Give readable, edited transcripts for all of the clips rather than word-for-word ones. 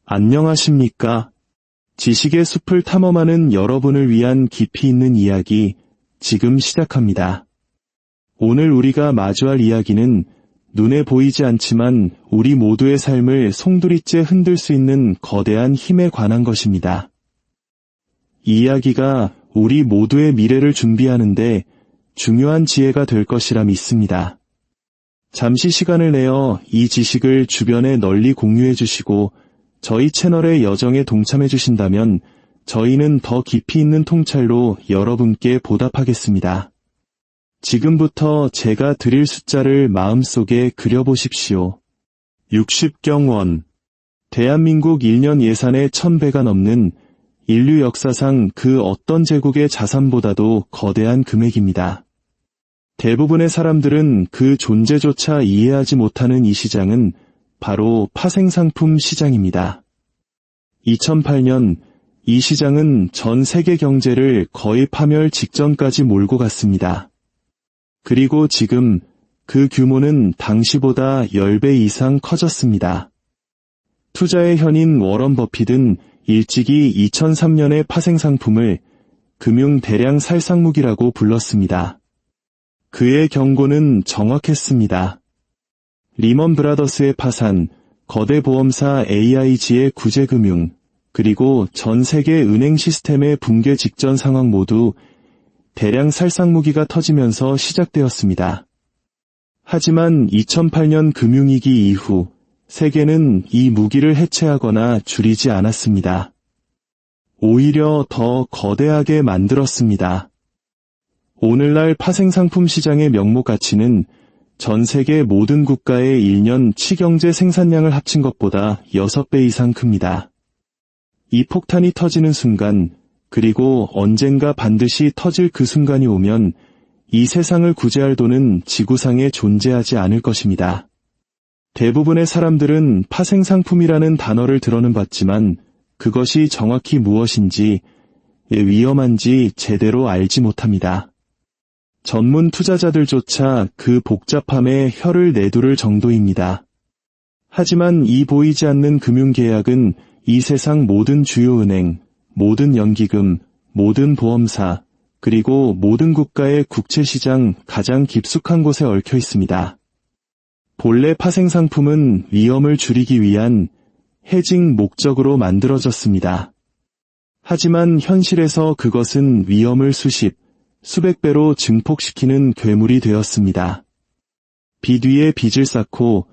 안녕하십니까? 지식의 숲을 탐험하는 여러분을 위한 깊이 있는 이야기, 지금 시작합니다. 오늘 우리가 마주할 이야기는 눈에 보이지 않지만 우리 모두의 삶을 송두리째 흔들 수 있는 거대한 힘에 관한 것입니다. 이 이야기가 우리 모두의 미래를 준비하는데 중요한 지혜가 될 것이라 믿습니다. 잠시 시간을 내어 이 지식을 주변에 널리 공유해 주시고 저희 채널의 여정에 동참해 주신다면 저희는 더 깊이 있는 통찰로 여러분께 보답하겠습니다. 지금부터 제가 드릴 숫자를 마음속에 그려보십시오. 60경원. 대한민국 1년 예산의 1000배가 넘는 인류 역사상 그 어떤 제국의 자산보다도 거대한 금액입니다. 대부분의 사람들은 그 존재조차 이해하지 못하는 이 시장은 바로 파생상품 시장입니다. 2008년 이 시장은 전 세계 경제를 거의 파멸 직전까지 몰고 갔습니다. 그리고 지금 그 규모는 당시보다 10배 이상 커졌습니다. 투자의 현인 워런 버핏은 일찍이 2003년의 파생상품을 금융 대량 살상무기라고 불렀습니다. 그의 경고는 정확했습니다. 리먼 브라더스의 파산, 거대 보험사 AIG의 구제금융, 그리고 전 세계 은행 시스템의 붕괴 직전 상황 모두 대량 살상무기가 터지면서 시작되었습니다. 하지만 2008년 금융위기 이후 세계는 이 무기를 해체하거나 줄이지 않았습니다. 오히려 더 거대하게 만들었습니다. 오늘날 파생상품 시장의 명목 가치는 전 세계 모든 국가의 1년 치경제 생산량을 합친 것보다 6배 이상 큽니다. 이 폭탄이 터지는 순간, 그리고 언젠가 반드시 터질 그 순간이 오면 이 세상을 구제할 돈은 지구상에 존재하지 않을 것입니다. 대부분의 사람들은 파생상품이라는 단어를 들어는 봤지만 그것이 정확히 무엇인지, 위험한지 제대로 알지 못합니다. 전문 투자자들조차 그 복잡함에 혀를 내두를 정도입니다. 하지만 이 보이지 않는 금융계약은 이 세상 모든 주요 은행, 모든 연기금, 모든 보험사, 그리고 모든 국가의 국채시장 가장 깊숙한 곳에 얽혀 있습니다. 본래 파생상품은 위험을 줄이기 위한 헤징 목적으로 만들어졌습니다. 하지만 현실에서 그것은 위험을 수백 배로 증폭시키는 괴물이 되었습니다. 빚 위에 빚을 쌓고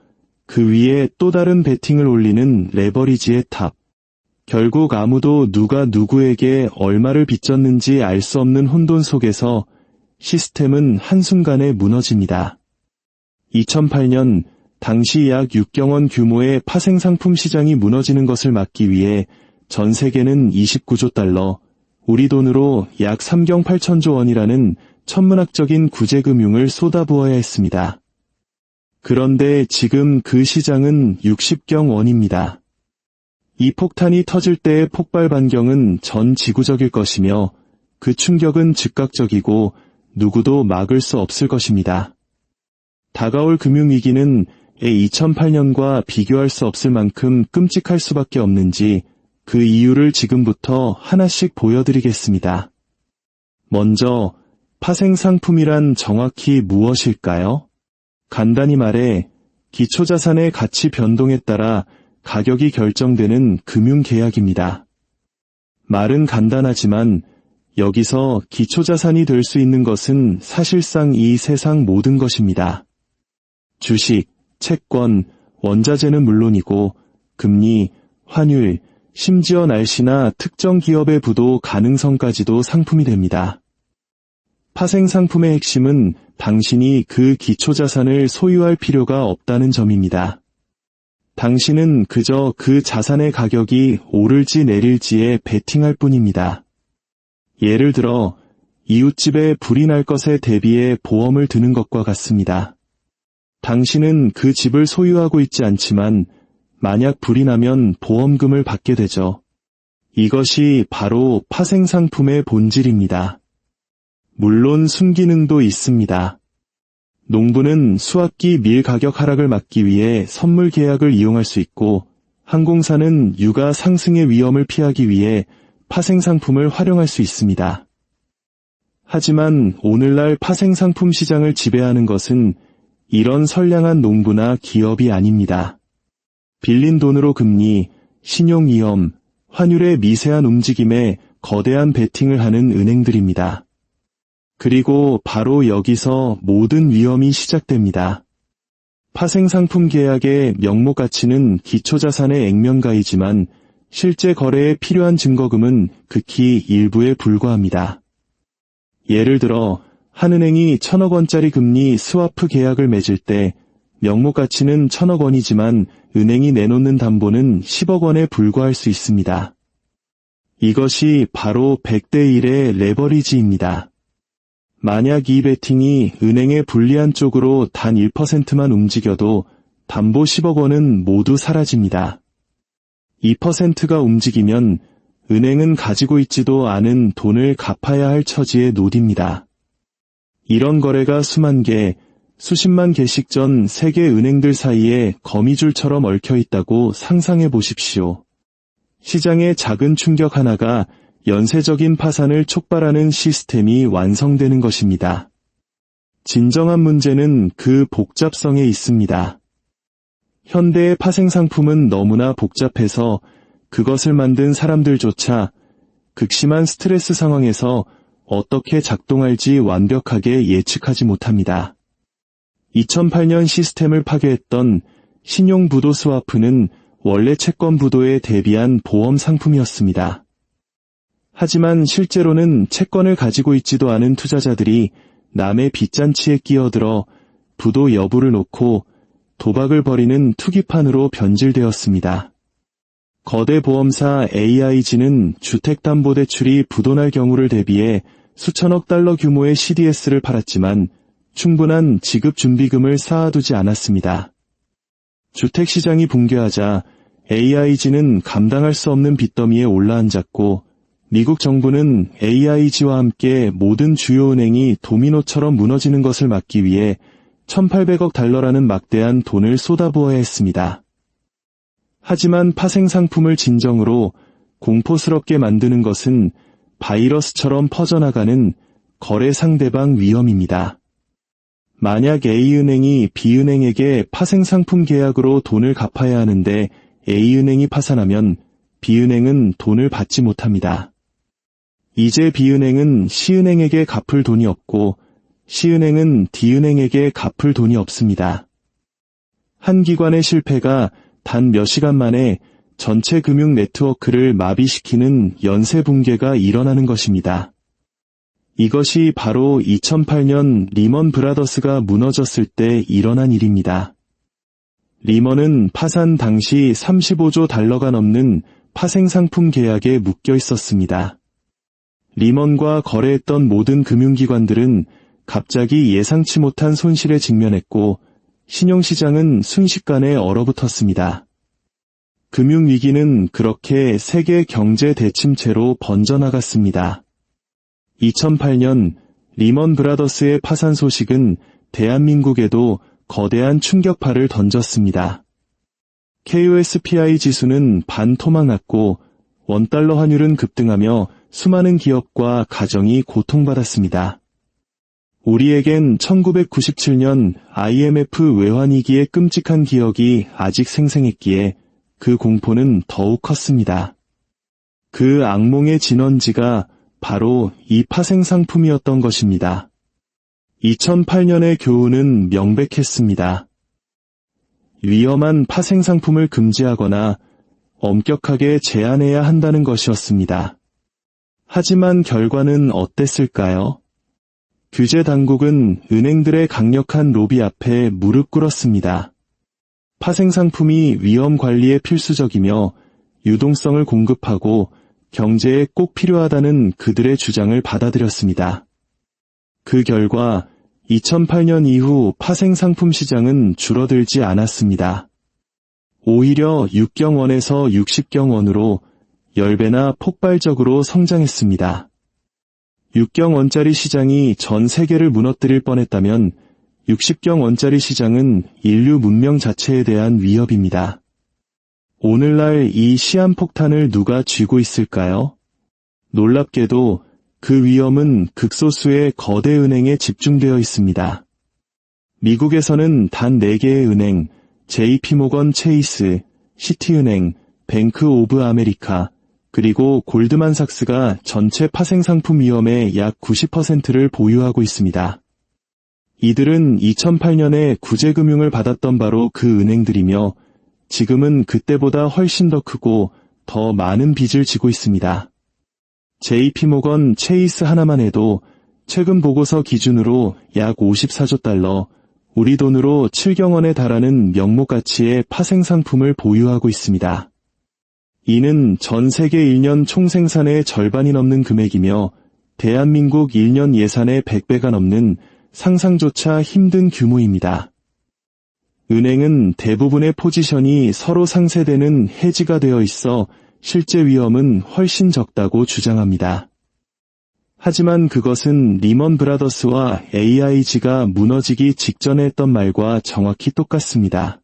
그 위에 또 다른 베팅을 올리는 레버리지의 탑. 결국 아무도 누가 누구에게 얼마를 빚졌는지 알 수 없는 혼돈 속에서 시스템은 한순간에 무너집니다. 2008년 당시 약 6경원 규모의 파생상품 시장이 무너지는 것을 막기 위해 전 세계는 29조 달러, 우리 돈으로 약 3경 8천조 원이라는 천문학적인 구제금융을 쏟아부어야 했습니다. 그런데 지금 그 시장은 60경 원입니다. 이 폭탄이 터질 때의 폭발 반경은 전 지구적일 것이며 그 충격은 즉각적이고 누구도 막을 수 없을 것입니다. 다가올 금융위기는 2008년과 비교할 수 없을 만큼 끔찍할 수밖에 없는지 그 이유를 지금부터 하나씩 보여드리겠습니다. 먼저, 파생상품이란 정확히 무엇일까요? 간단히 말해, 기초자산의 가치 변동에 따라 가격이 결정되는 금융계약입니다. 말은 간단하지만 여기서 기초자산이 될 수 있는 것은 사실상 이 세상 모든 것입니다. 주식, 채권, 원자재는 물론이고 금리, 환율, 심지어 날씨나 특정 기업의 부도 가능성까지도 상품이 됩니다. 파생상품의 핵심은 당신이 그 기초자산을 소유할 필요가 없다는 점입니다. 당신은 그저 그 자산의 가격이 오를지 내릴지에 베팅할 뿐입니다. 예를 들어 이웃집에 불이 날 것에 대비해 보험을 드는 것과 같습니다. 당신은 그 집을 소유하고 있지 않지만 만약 불이 나면 보험금을 받게 되죠. 이것이 바로 파생상품의 본질입니다. 물론 순기능도 있습니다. 농부는 수확기 밀 가격 하락을 막기 위해 선물 계약을 이용할 수 있고 항공사는 유가 상승의 위험을 피하기 위해 파생상품을 활용할 수 있습니다. 하지만 오늘날 파생상품 시장을 지배하는 것은 이런 선량한 농부나 기업이 아닙니다. 빌린 돈으로 금리, 신용위험, 환율의 미세한 움직임에 거대한 베팅을 하는 은행들입니다. 그리고 바로 여기서 모든 위험이 시작됩니다. 파생상품 계약의 명목 가치는 기초자산의 액면가이지만 실제 거래에 필요한 증거금은 극히 일부에 불과합니다. 예를 들어 한은행이 1,000억 원짜리 금리 스와프 계약을 맺을 때 명목 가치는 1,000억 원이지만 은행이 내놓는 담보는 10억 원에 불과할 수 있습니다. 이것이 바로 100대 1의 레버리지입니다. 만약 이 베팅이 은행에 불리한 쪽으로 단 1%만 움직여도 담보 10억 원은 모두 사라집니다. 2%가 움직이면 은행은 가지고 있지도 않은 돈을 갚아야 할 처지에 놓입니다. 이런 거래가 수만 개, 수십만 개씩 전 세계 은행들 사이에 거미줄처럼 얽혀 있다고 상상해 보십시오. 시장의 작은 충격 하나가 연쇄적인 파산을 촉발하는 시스템이 완성되는 것입니다. 진정한 문제는 그 복잡성에 있습니다. 현대의 파생상품은 너무나 복잡해서 그것을 만든 사람들조차 극심한 스트레스 상황에서 어떻게 작동할지 완벽하게 예측하지 못합니다. 2008년 시스템을 파괴했던 신용부도 스와프는 원래 채권부도에 대비한 보험 상품이었습니다. 하지만 실제로는 채권을 가지고 있지도 않은 투자자들이 남의 빚잔치에 끼어들어 부도 여부를 놓고 도박을 벌이는 투기판으로 변질되었습니다. 거대 보험사 AIG는 주택담보대출이 부도날 경우를 대비해 수천억 달러 규모의 CDS를 팔았지만 충분한 지급준비금을 쌓아두지 않았습니다. 주택시장이 붕괴하자 AIG는 감당할 수 없는 빚더미에 올라앉았고 미국 정부는 AIG와 함께 모든 주요 은행이 도미노처럼 무너지는 것을 막기 위해 1,800억 달러라는 막대한 돈을 쏟아부어야 했습니다. 하지만 파생상품을 진정으로 공포스럽게 만드는 것은 바이러스처럼 퍼져나가는 거래 상대방 위험입니다. 만약 A은행이 B은행에게 파생상품 계약으로 돈을 갚아야 하는데 A은행이 파산하면 B은행은 돈을 받지 못합니다. 이제 B은행은 C은행에게 갚을 돈이 없고 C은행은 D은행에게 갚을 돈이 없습니다. 한 기관의 실패가 단 몇 시간 만에 전체 금융 네트워크를 마비시키는 연쇄 붕괴가 일어나는 것입니다. 이것이 바로 2008년 리먼 브라더스가 무너졌을 때 일어난 일입니다. 리먼은 파산 당시 35조 달러가 넘는 파생상품 계약에 묶여 있었습니다. 리먼과 거래했던 모든 금융기관들은 갑자기 예상치 못한 손실에 직면했고 신용시장은 순식간에 얼어붙었습니다. 금융위기는 그렇게 세계 경제 대침체로 번져나갔습니다. 2008년 리먼 브라더스의 파산 소식은 대한민국에도 거대한 충격파를 던졌습니다. KOSPI 지수는 반토막났고 원달러 환율은 급등하며 수많은 기업과 가정이 고통받았습니다. 우리에겐 1997년 IMF 외환위기의 끔찍한 기억이 아직 생생했기에 그 공포는 더욱 컸습니다. 그 악몽의 진원지가 바로 이 파생상품이었던 것입니다. 2008년의 교훈은 명백했습니다. 위험한 파생상품을 금지하거나 엄격하게 제한해야 한다는 것이었습니다. 하지만 결과는 어땠을까요? 규제 당국은 은행들의 강력한 로비 앞에 무릎 꿇었습니다. 파생상품이 위험 관리에 필수적이며 유동성을 공급하고 경제에 꼭 필요하다는 그들의 주장을 받아들였습니다. 그 결과 2008년 이후 파생상품 시장은 줄어들지 않았습니다. 오히려 6경원에서 60경원으로 10배나 폭발적으로 성장했습니다. 6경원짜리 시장이 전 세계를 무너뜨릴 뻔했다면 60경원짜리 시장은 인류 문명 자체에 대한 위협입니다. 오늘날 이 시한폭탄을 누가 쥐고 있을까요? 놀랍게도 그 위험은 극소수의 거대 은행에 집중되어 있습니다. 미국에서는 단 4개의 은행, JP모건 체이스, 시티은행, 뱅크 오브 아메리카, 그리고 골드만삭스가 전체 파생상품 위험의 약 90%를 보유하고 있습니다. 이들은 2008년에 구제금융을 받았던 바로 그 은행들이며 지금은 그때보다 훨씬 더 크고 더 많은 빚을 지고 있습니다. JP모건 체이스 하나만 해도 최근 보고서 기준으로 약 54조 달러, 우리 돈으로 7경 원에 달하는 명목 가치의 파생상품을 보유하고 있습니다. 이는 전 세계 1년 총생산의 절반이 넘는 금액이며 대한민국 1년 예산의 100배가 넘는 상상조차 힘든 규모입니다. 은행은 대부분의 포지션이 서로 상쇄되는 해지가 되어 있어 실제 위험은 훨씬 적다고 주장합니다. 하지만 그것은 리먼 브라더스와 AIG가 무너지기 직전에 했던 말과 정확히 똑같습니다.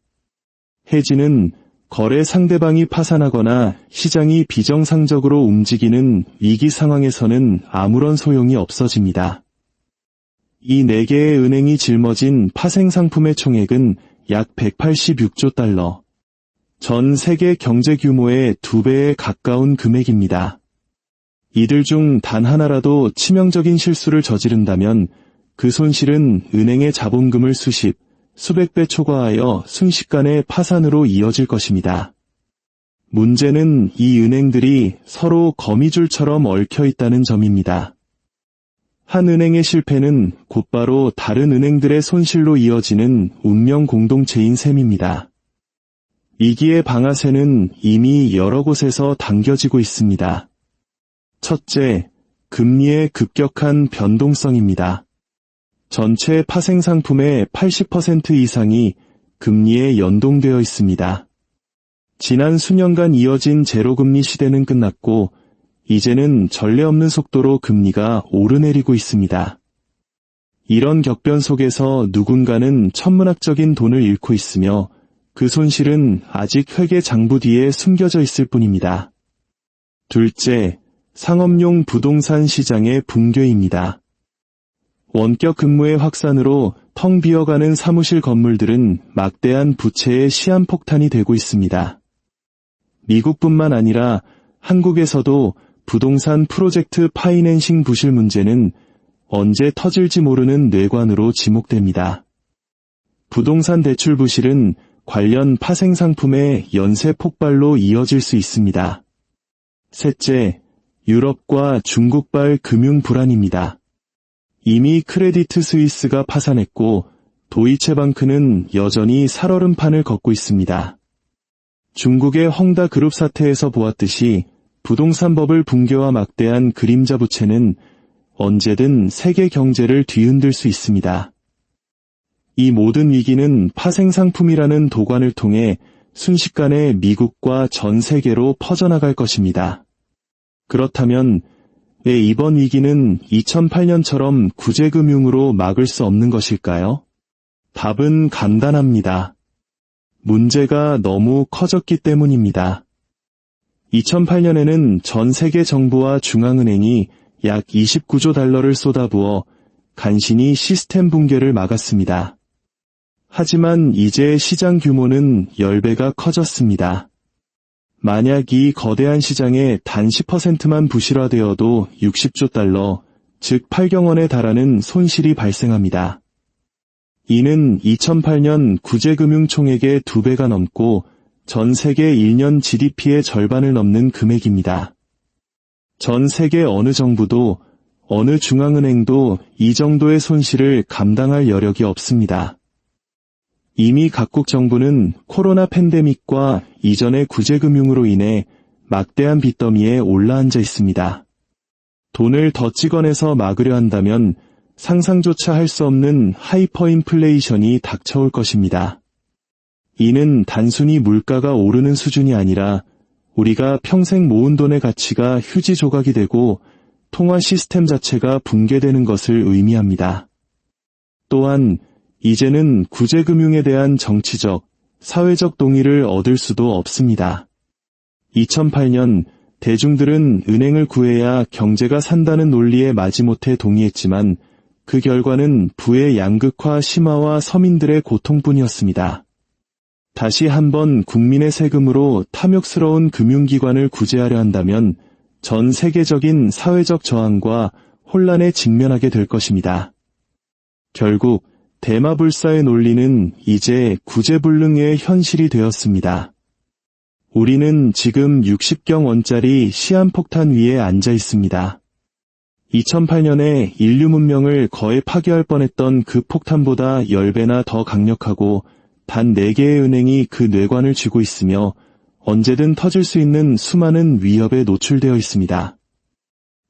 해지는 거래 상대방이 파산하거나 시장이 비정상적으로 움직이는 위기 상황에서는 아무런 소용이 없어집니다. 이 4개의 은행이 짊어진 파생상품의 총액은 약 186조 달러, 전 세계 경제 규모의 2배에 가까운 금액입니다. 이들 중 단 하나라도 치명적인 실수를 저지른다면 그 손실은 은행의 자본금을 수백 배 초과하여 순식간에 파산으로 이어질 것입니다. 문제는 이 은행들이 서로 거미줄처럼 얽혀 있다는 점입니다. 한 은행의 실패는 곧바로 다른 은행들의 손실로 이어지는 운명 공동체인 셈입니다. 위기의 방아쇠는 이미 여러 곳에서 당겨지고 있습니다. 첫째, 금리의 급격한 변동성입니다. 전체 파생상품의 80% 이상이 금리에 연동되어 있습니다. 지난 수년간 이어진 제로금리 시대는 끝났고 이제는 전례 없는 속도로 금리가 오르내리고 있습니다. 이런 격변 속에서 누군가는 천문학적인 돈을 잃고 있으며 그 손실은 아직 회계 장부 뒤에 숨겨져 있을 뿐입니다. 둘째, 상업용 부동산 시장의 붕괴입니다. 원격 근무의 확산으로 텅 비어가는 사무실 건물들은 막대한 부채의 시한폭탄이 되고 있습니다. 미국뿐만 아니라 한국에서도 부동산 프로젝트 파이낸싱 부실 문제는 언제 터질지 모르는 뇌관으로 지목됩니다. 부동산 대출 부실은 관련 파생상품의 연쇄 폭발로 이어질 수 있습니다. 셋째, 유럽과 중국발 금융 불안입니다. 이미 크레디트 스위스가 파산했고 도이체방크는 여전히 살얼음판을 걷고 있습니다. 중국의 헝다 그룹 사태에서 보았듯이 부동산 버블 붕괴와 막대한 그림자 부채는 언제든 세계 경제를 뒤흔들 수 있습니다. 이 모든 위기는 파생상품이라는 도관을 통해 순식간에 미국과 전 세계로 퍼져나갈 것입니다. 그렇다면 왜 이번 위기는 2008년처럼 구제금융으로 막을 수 없는 것일까요? 답은 간단합니다. 문제가 너무 커졌기 때문입니다. 2008년에는 전 세계 정부와 중앙은행이 약 29조 달러를 쏟아부어 간신히 시스템 붕괴를 막았습니다. 하지만 이제 시장 규모는 10배가 커졌습니다. 만약 이 거대한 시장에 단 10%만 부실화되어도 60조 달러, 즉 8경 원에 달하는 손실이 발생합니다. 이는 2008년 구제금융 총액의 2배가 넘고 전 세계 1년 GDP의 절반을 넘는 금액입니다. 전 세계 어느 정부도 어느 중앙은행도 이 정도의 손실을 감당할 여력이 없습니다. 이미 각국 정부는 코로나 팬데믹과 이전의 구제금융으로 인해 막대한 빚더미에 올라앉아 있습니다. 돈을 더 찍어내서 막으려 한다면 상상조차 할 수 없는 하이퍼인플레이션이 닥쳐올 것입니다. 이는 단순히 물가가 오르는 수준이 아니라 우리가 평생 모은 돈의 가치가 휴지 조각이 되고 통화 시스템 자체가 붕괴되는 것을 의미합니다. 또한 이제는 구제금융에 대한 정치적, 사회적 동의를 얻을 수도 없습니다. 2008년 대중들은 은행을 구해야 경제가 산다는 논리에 마지못해 동의했지만 그 결과는 부의 양극화 심화와 서민들의 고통뿐이었습니다. 다시 한번 국민의 세금으로 탐욕스러운 금융기관을 구제하려 한다면 전 세계적인 사회적 저항과 혼란에 직면하게 될 것입니다. 결국 대마불사의 논리는 이제 구제불능의 현실이 되었습니다. 우리는 지금 60경 원짜리 시한폭탄 위에 앉아 있습니다. 2008년에 인류 문명을 거의 파괴할 뻔했던 그 폭탄보다 10배나 더 강력하고 단 4개의 은행이 그 뇌관을 쥐고 있으며 언제든 터질 수 있는 수많은 위협에 노출되어 있습니다.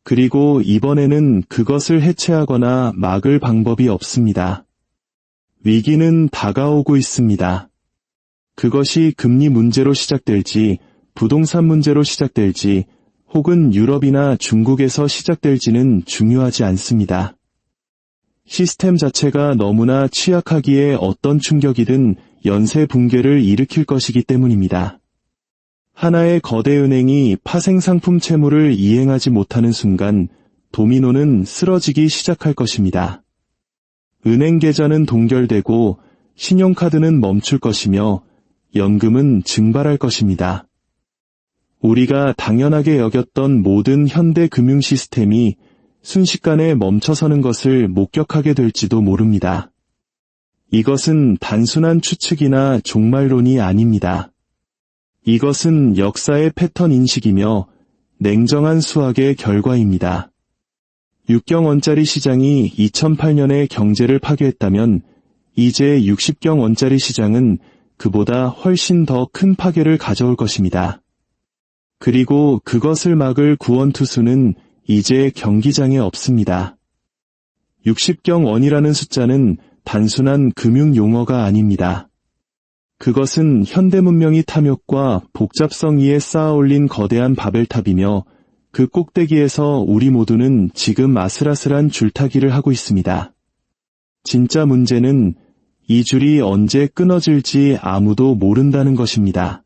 그리고 이번에는 그것을 해체하거나 막을 방법이 없습니다. 위기는 다가오고 있습니다. 그것이 금리 문제로 시작될지, 부동산 문제로 시작될지, 혹은 유럽이나 중국에서 시작될지는 중요하지 않습니다. 시스템 자체가 너무나 취약하기에 어떤 충격이든 연쇄 붕괴를 일으킬 것이기 때문입니다. 하나의 거대 은행이 파생상품 채무를 이행하지 못하는 순간 도미노는 쓰러지기 시작할 것입니다. 은행 계좌는 동결되고 신용카드는 멈출 것이며 연금은 증발할 것입니다. 우리가 당연하게 여겼던 모든 현대 금융 시스템이 순식간에 멈춰서는 것을 목격하게 될지도 모릅니다. 이것은 단순한 추측이나 종말론이 아닙니다. 이것은 역사의 패턴 인식이며 냉정한 수학의 결과입니다. 6경 원짜리 시장이 2008년에 경제를 파괴했다면 이제 60경 원짜리 시장은 그보다 훨씬 더 큰 파괴를 가져올 것입니다. 그리고 그것을 막을 구원투수는 이제 경기장에 없습니다. 60경 원이라는 숫자는 단순한 금융 용어가 아닙니다. 그것은 현대 문명이 탐욕과 복잡성 위에 쌓아올린 거대한 바벨탑이며 그 꼭대기에서 우리 모두는 지금 아슬아슬한 줄타기를 하고 있습니다. 진짜 문제는 이 줄이 언제 끊어질지 아무도 모른다는 것입니다.